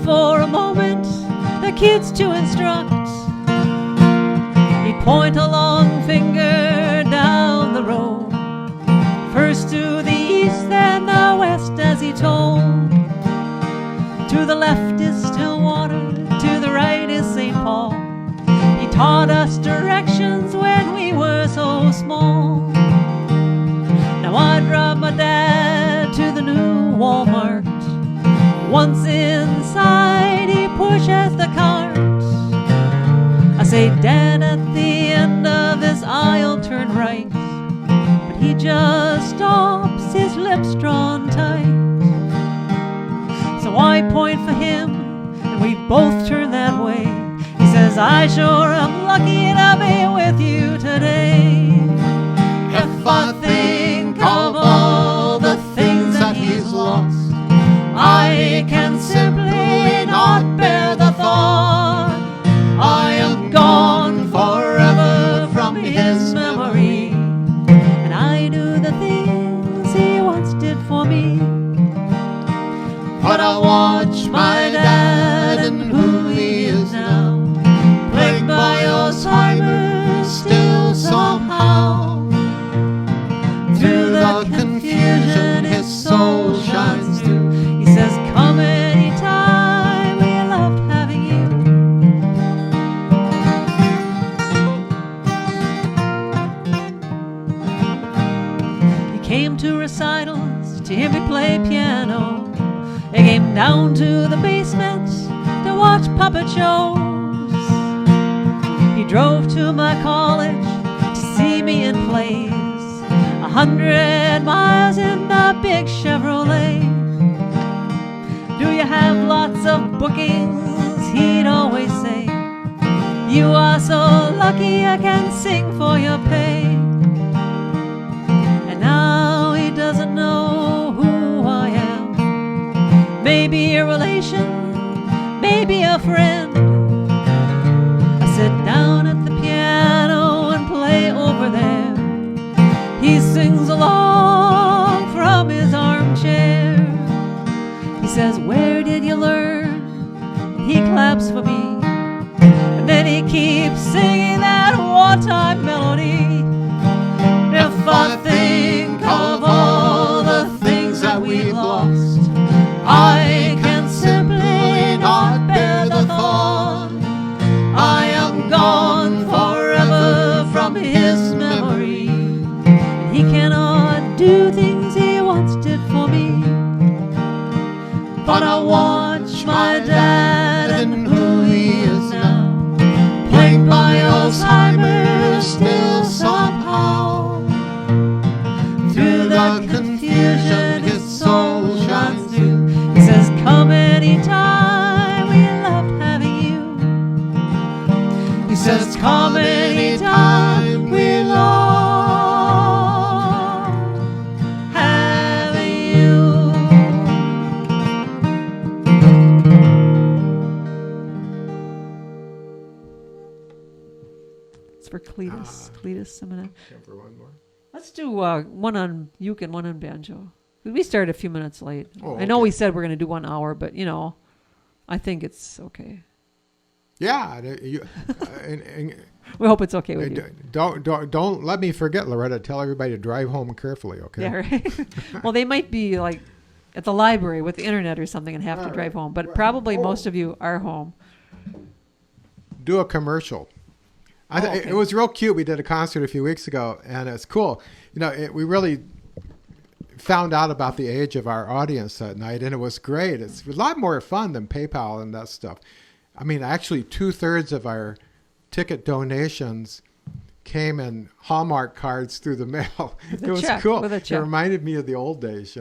for a moment the kids to instruct. He'd point a long finger down the road, first to the east, then the west, as he told. To the left is Stillwater, to the right is St. Paul. He taught us directions when we were so small. Now I drive my dad to the new Walmart. Once inside, he pushes the cart. I say, Dad, at the end of this aisle, turn right. But he just stops, his lips drawn tight. So I point for him, and we both turn that way. He says, I sure am lucky to be with you today. If I think of all the things that he's lost, I can simply not bear the thought I am gone forever from his memory, and I do the things he once did for me. But I watch my dad and who he is now, plagued by Alzheimer's still somehow. Through the confusion his soul shines through. He says, come anytime, we loved having you. He came to recitals to hear me play piano. He came down to the basement to watch puppet shows. He drove to my college to see me in plays, 100 miles in the big Chevrolet. Do you have lots of bookings? He'd always say. You are so lucky I can sing for your pay. And now he doesn't know who I am. Maybe a relation, maybe a friend. I sit down at the piano and play over there. He sings along from his armchair. He says, where did you learn? He claps for me. And then he keeps singing that wartime melody. If I think of all the things that we've lost, I can simply not bear the thought I am gone forever from his memory. And he cannot do things he once did for me. But I watch my dad and who he is now, plagued by Alzheimer's still somehow. Through the confusion his soul shines through. He says, come anytime, we loved having you. He says, come anytime, we loved having you. It's for Cletus. Cletus, I'm gonna. For one more. Let's do one on uke and one on banjo. We started a few minutes late. Oh, I know okay. we said we're going to do 1 hour, but I think it's okay. Yeah, We hope it's okay with you. Don't let me forget, Loretta. Tell everybody to drive home carefully, okay? Yeah, right. Well, they might be like at the library with the internet or something and have to drive home, but probably most of you are home. Do a commercial. Okay. It was real cute. We did a concert a few weeks ago, and it's cool. We really found out about the age of our audience that night, and it was great. It's a lot more fun than PayPal and that stuff. I mean, actually, 2/3 of our ticket donations came in Hallmark cards through the mail. It was cool. It reminded me of the old days,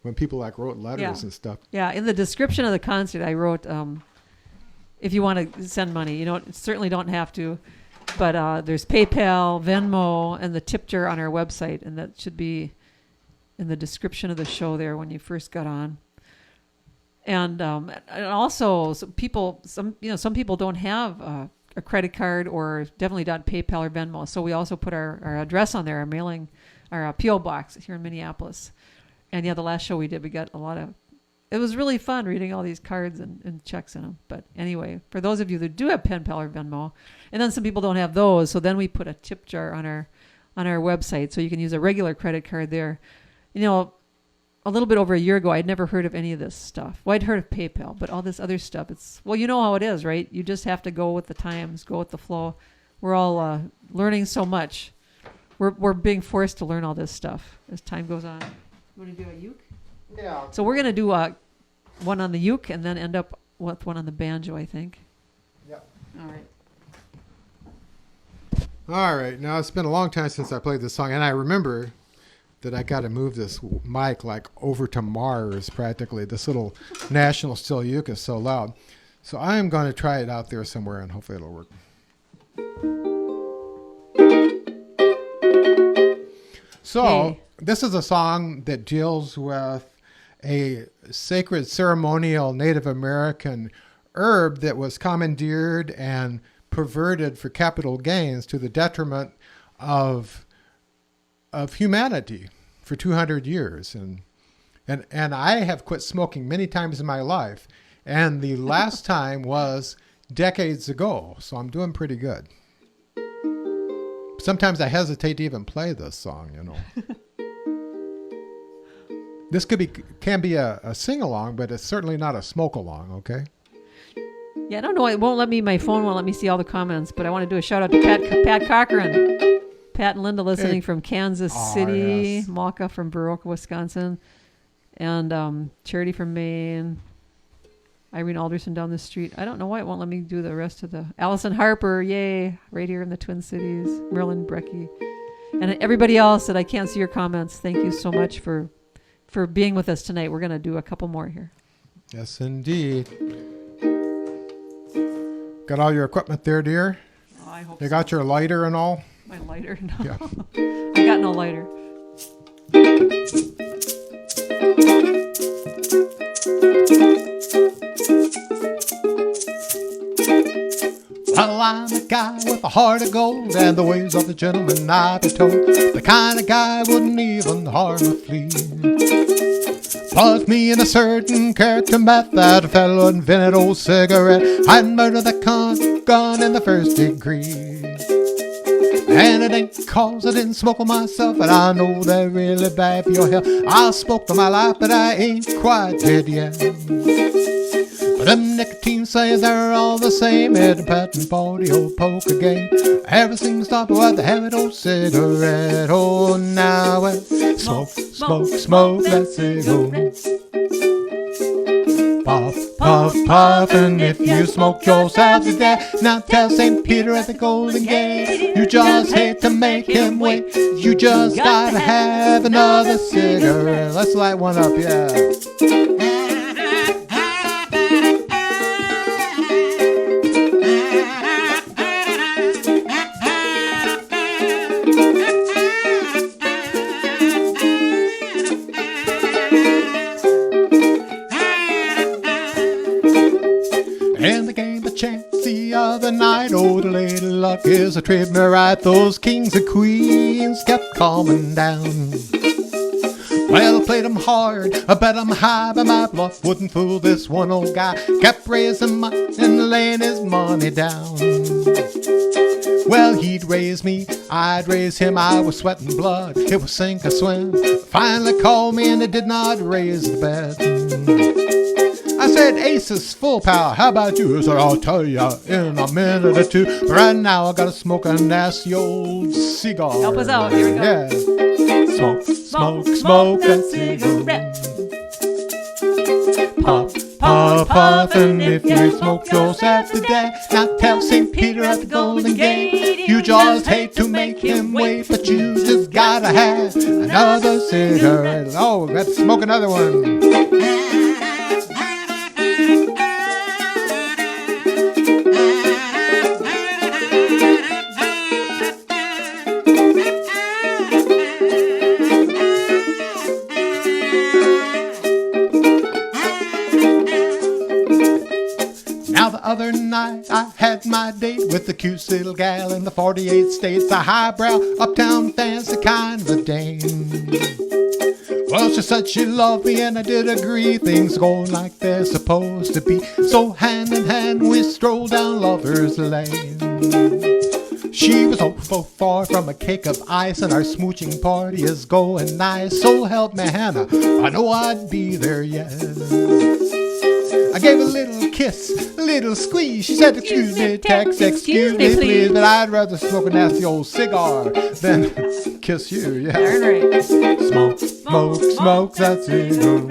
when people wrote letters and stuff. Yeah, in the description of the concert, I wrote, if you want to send money, certainly don't have to, but there's PayPal, Venmo, and the tip jar on our website, and that should be in the description of the show there when you first got on. And also, some people don't have a credit card or definitely not PayPal or Venmo. So we also put our address on there, our mailing, our P.O. box here in Minneapolis. And the last show we did, we got a lot of it was really fun reading all these cards and checks in them. But anyway, for those of you that do have Pen Pal or Venmo, and then some people don't have those, so then we put a tip jar on our website, so you can use a regular credit card there. You know, a little bit over a year ago, I'd never heard of any of this stuff. Well, I'd heard of PayPal, but all this other stuff, you know how it is, right? You just have to go with the times, go with the flow. We're all learning so much. We're being forced to learn all this stuff as time goes on. You want to do a uke? Yeah. So we're going to do one on the uke and then end up with one on the banjo, I think. Yep. All right. All right. Now, it's been a long time since I played this song, and I remember that I got to move this mic like over to Mars practically. This little National Steel uke is so loud. So I am going to try it out there somewhere, and hopefully it'll work. So this is a song that deals with a sacred ceremonial Native American herb that was commandeered and perverted for capital gains to the detriment of humanity for 200 years. And I have quit smoking many times in my life. And the last time was decades ago. So I'm doing pretty good. Sometimes I hesitate to even play this song, you know. This can be a sing-along, but it's certainly not a smoke-along, okay? Yeah, I don't know. It won't let me, my phone won't let me see all the comments, but I want to do a shout out to Pat Cochran. Pat and Linda listening from Kansas City, yes. Malka from Baroka, Wisconsin, and Charity from Maine, Irene Alderson down the street. I don't know why it won't let me do the rest of the... Allison Harper, yay, right here in the Twin Cities. Marilyn Brecky. And everybody else that I can't see your comments, thank you so much for being with us tonight. We're going to do a couple more here. Yes, indeed. Got all your equipment there, dear? Oh, I hope You got your lighter and all? My lighter? No. Yeah. I got no lighter. Well, I'm a guy with a heart of gold, and the ways of the gentleman I be told. The kind of guy wouldn't even harm a flea. Plus me and a certain character met that a fellow invented old cigarette. I'd murder the gun in the first degree. And it ain't cause I didn't smoke on myself, but I know they're really bad for your health. I smoked for my life, but I ain't quite dead yet. But them nicotine sayers, they're all the same. At the patent party or poker game, everything stopped with the habit old cigarette. Oh, now well, smoke, smoke, smoke that cigarette. Puff, puff, puff, and if you smoke yourself to death, now tell St. Peter at the Golden Gate, you just hate to make him wait. You just gotta have another cigarette. Let's light one up, yeah. And the game of chance the other night, oh, the lady luck is a treating me right. Those kings and queens kept calming down. Well, I played 'em hard, I bet 'em high, but my bluff wouldn't fool this one old guy. Kept raising money and laying his money down. Well, he'd raise me, I'd raise him, I was sweating blood, it was sink or swim. Finally called me and it did not raise the bet. I said, ace is full power, how about you? So I'll tell ya in a minute or two. But right now I gotta smoke a nasty old cigar. Help us out, here we go. Yeah. Smoke, smoke, smoke that cigarette. Puff, puff, puff, and if you smoke yourself to death, now tell St. Peter at the Golden Gate, you just hate to make him wait, but you just gotta have another cigarette. Oh, let's smoke another one. Now the other night I had my date with the cutest little gal in the 48 states, a highbrow, uptown, fancy kind of a dame. Well, She said she loved me and I did agree. Things go like they're supposed to be. So hand in hand we strolled down Lover's Lane. She was so far from a cake of ice, and our smooching party is going nice. So help me, Hannah, I know I'd be there yet. I gave a little kiss, a little squeeze. She said, excuse me, Tex, excuse me, please, but I'd rather smoke a nasty old cigar than kiss you, yeah. Darn right. Smoke, smoke, smoke that cigar.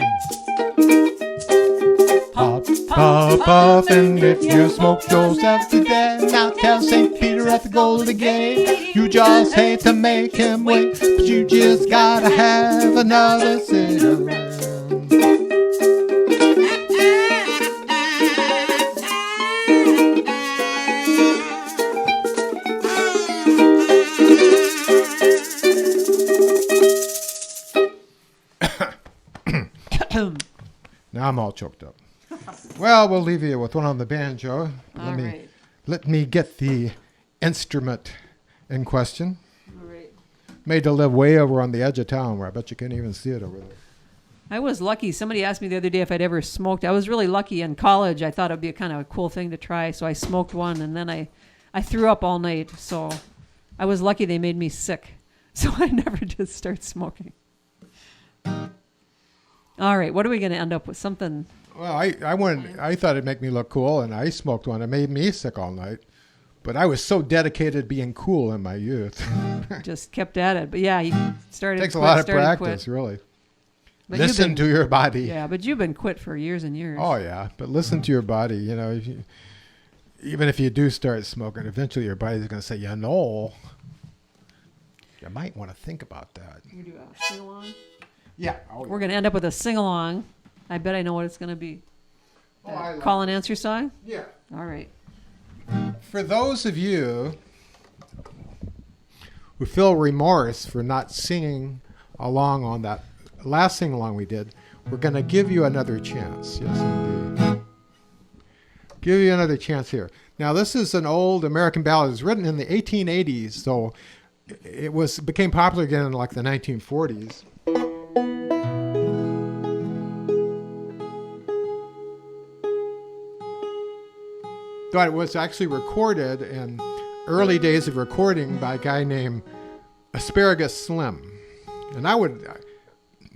Puff, puff, puff, and if you smoke yourself to death, now tell St. Peter at the Golden Gate, you just hate to make him wait, but you just gotta have another cigarette. Now I'm all choked up. Well, we'll leave you with one on the banjo. Let me get the instrument in question. All right. Made to live way over on the edge of town where I bet you can't even see it over there. I was lucky. Somebody asked me the other day if I'd ever smoked. I was really lucky in college. I thought it'd be a kind of a cool thing to try. So I smoked one, and then I threw up all night. So I was lucky they made me sick. So I never did start smoking. All right. What are we going to end up with? Something. Well, I thought it'd make me look cool, and I smoked one. It made me sick all night. But I was so dedicated to being cool in my youth. Just kept at it. But yeah, he started. Takes a lot of practice, really. But listen to your body. Yeah, but you've been quit for years and years. Oh, yeah. But listen to your body. You know, even if you do start smoking, eventually your body's going to say, you might want to think about that. You do a sing-along? Yeah. We're going to end up with a sing-along. I bet I know what it's going to be. Call and answer song? Yeah. All right. For those of you who feel remorse for not singing along on that last sing-along we did, we're going to give you another chance. Yes, indeed. Give you another chance here. Now, this is an old American ballad. It was written in the 1880s, so it became popular again in like the 1940s. But it was actually recorded in early days of recording by a guy named Asparagus Slim. And for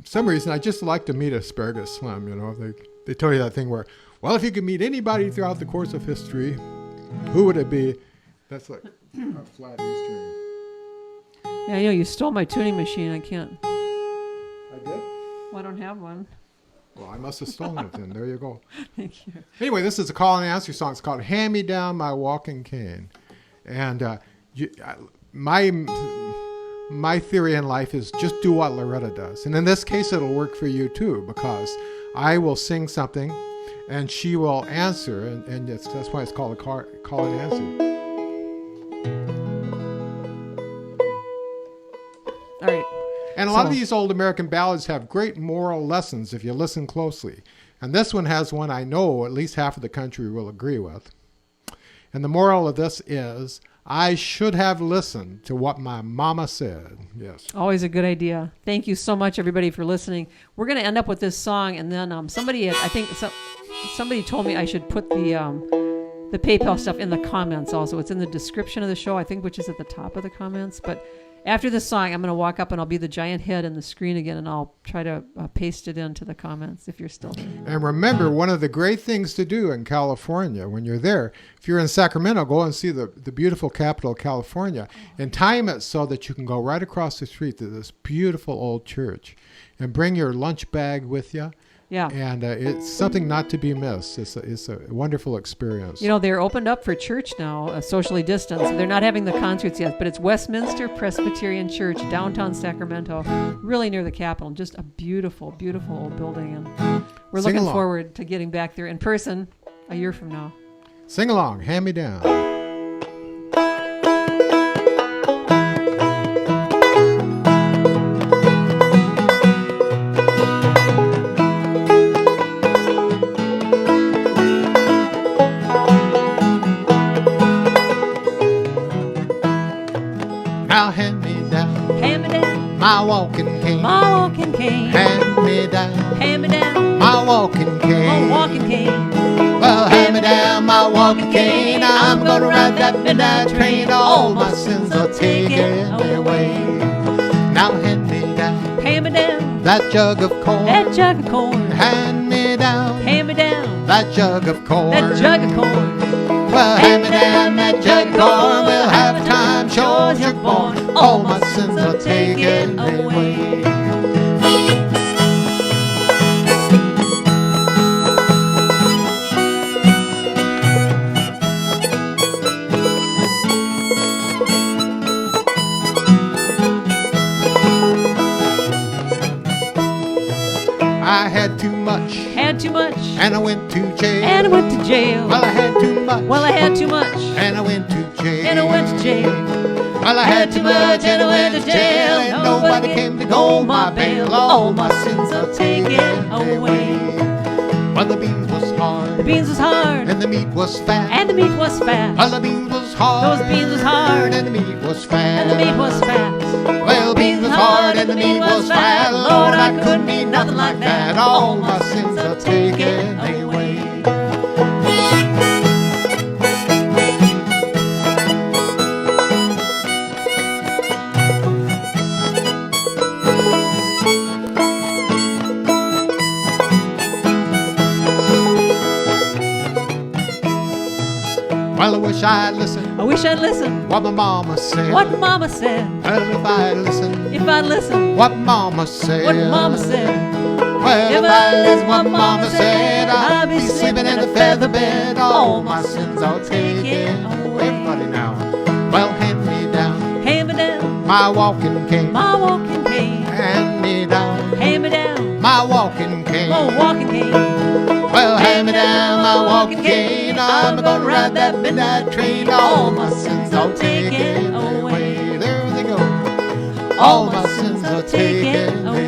some reason, I just like to meet Asparagus Slim. You know, they tell you that thing where, well, if you could meet anybody throughout the course of history, who would it be? That's like a flat E string. Yeah, I know you stole my tuning machine. I can't. I did? Well, I don't have one. Well, I must have stolen it then. There you go. Thank you. Anyway, this is a call and answer song. It's called Hand Me Down My Walking Cane. And my theory in life is just do what Loretta does. And in this case, it'll work for you too, because I will sing something and she will answer. And that's why it's called a call and answer. All right. And a lot of these old American ballads have great moral lessons if you listen closely. And this one has one I know at least half of the country will agree with. And the moral of this is, I should have listened to what my mama said. Yes. Always a good idea. Thank you so much, everybody, for listening. We're going to end up with this song, and then somebody told me I should put the PayPal stuff in the comments also. It's in the description of the show, I think, which is at the top of the comments. But after this song, I'm going to walk up and I'll be the giant head in the screen again, and I'll try to paste it into the comments if you're still there. And remember, one of the great things to do in California when you're there, if you're in Sacramento, go and see the beautiful capital of California and time it so that you can go right across the street to this beautiful old church and bring your lunch bag with you. Yeah. And it's something not to be missed. It's a wonderful experience. You know, they're opened up for church now, socially distanced. They're not having the concerts yet, but it's Westminster Presbyterian Church, downtown Sacramento, really near the Capitol. Just a beautiful, beautiful old building. And we're looking forward to getting back there in person a year from now. Sing along, Hand Me Down. Now hand me down. Hand me down. my walking cane. My walking cane. Hand me down. Hand me down. My walking cane. My walking cane. Well, hand me down my walking cane. I'm gonna ride that midnight train. All my sins are taken away. Now hand me down. Hand me down. That jug of corn. That jug of corn. Hand me down. Hand me down. That jug of corn. That jug of corn. Well, hand me down that jug of corn. We'll have time, sure as you're born. All my sins are taken away. I had too much. Had too much. And I went to jail. And I went to jail. Well, I had too much. Well, I had too much. And I went to jail. And I went to jail. Well, I had too much and I went to jail. And nobody came to hold my bail. All my sins are taken away. Well, the beans was hard. The beans was hard. And the meat was fat. And the meat was fat. Well, the beans was hard. Those beans was hard. And the meat was fat. And the meat was fat. Well, beans was hard and the meat was fat. Lord, I couldn't eat nothing like that. All my sins are taken away. Well, I wish I'd listened. I wish I'd listened. What my mama said. What Mama said. Well, if I'd listened. If I'd listened. What mama said. What Mama said. Well, if I listened what mama said, I'd be sleeping in a feather bed. All my sins are taken away. Everybody now. Well, hand me down. Hand me down. My walking cane. My walking cane. Hand me down. Hand me down. My walking cane. My walking cane. Well, hand me down my walking cane. I'm gonna ride that midnight train. All my sins are taken away. There they go. All my sins are taken away.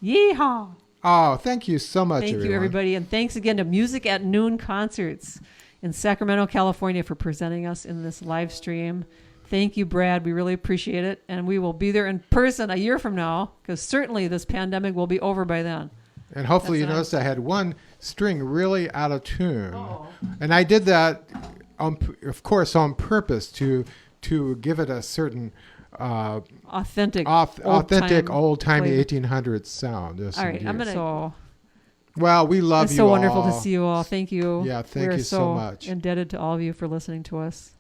Yeehaw. Oh, thank you so much, Thank everyone. you, everybody. And thanks again to Music at Noon Concerts in Sacramento, California for presenting us in this live stream. Thank you, Brad. We really appreciate it. And we will be there in person a year from now because certainly this pandemic will be over by then. And hopefully you noticed I had one string really out of tune. Oh. And I did that, of course, on purpose to give it a certain authentic old-timey 1800s sound. Yes, all right, indeed. I'm going to... Well, we love you all. It's so wonderful to see you all. Thank you. Yeah, thank you so much. We're so indebted to all of you for listening to us.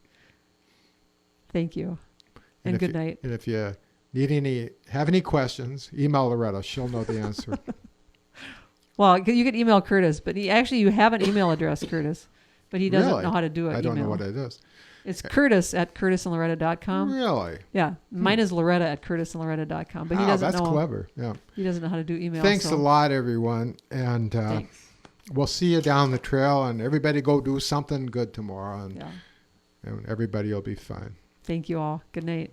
Thank you. And good night. And if you have any questions, email Loretta. She'll know the answer. Well, you could email Curtis, but you have an email address, Curtis, but he doesn't know how to do it. I don't know what it is. It's Curtis at curtisandloretta.com. Really? Yeah. Mine is Loretta at curtisandloretta.com, but he doesn't know. That's clever. Yeah. He doesn't know how to do email. Thanks a lot, everyone. And we'll see you down the trail, and everybody go do something good tomorrow, and everybody will be fine. Thank you all. Good night.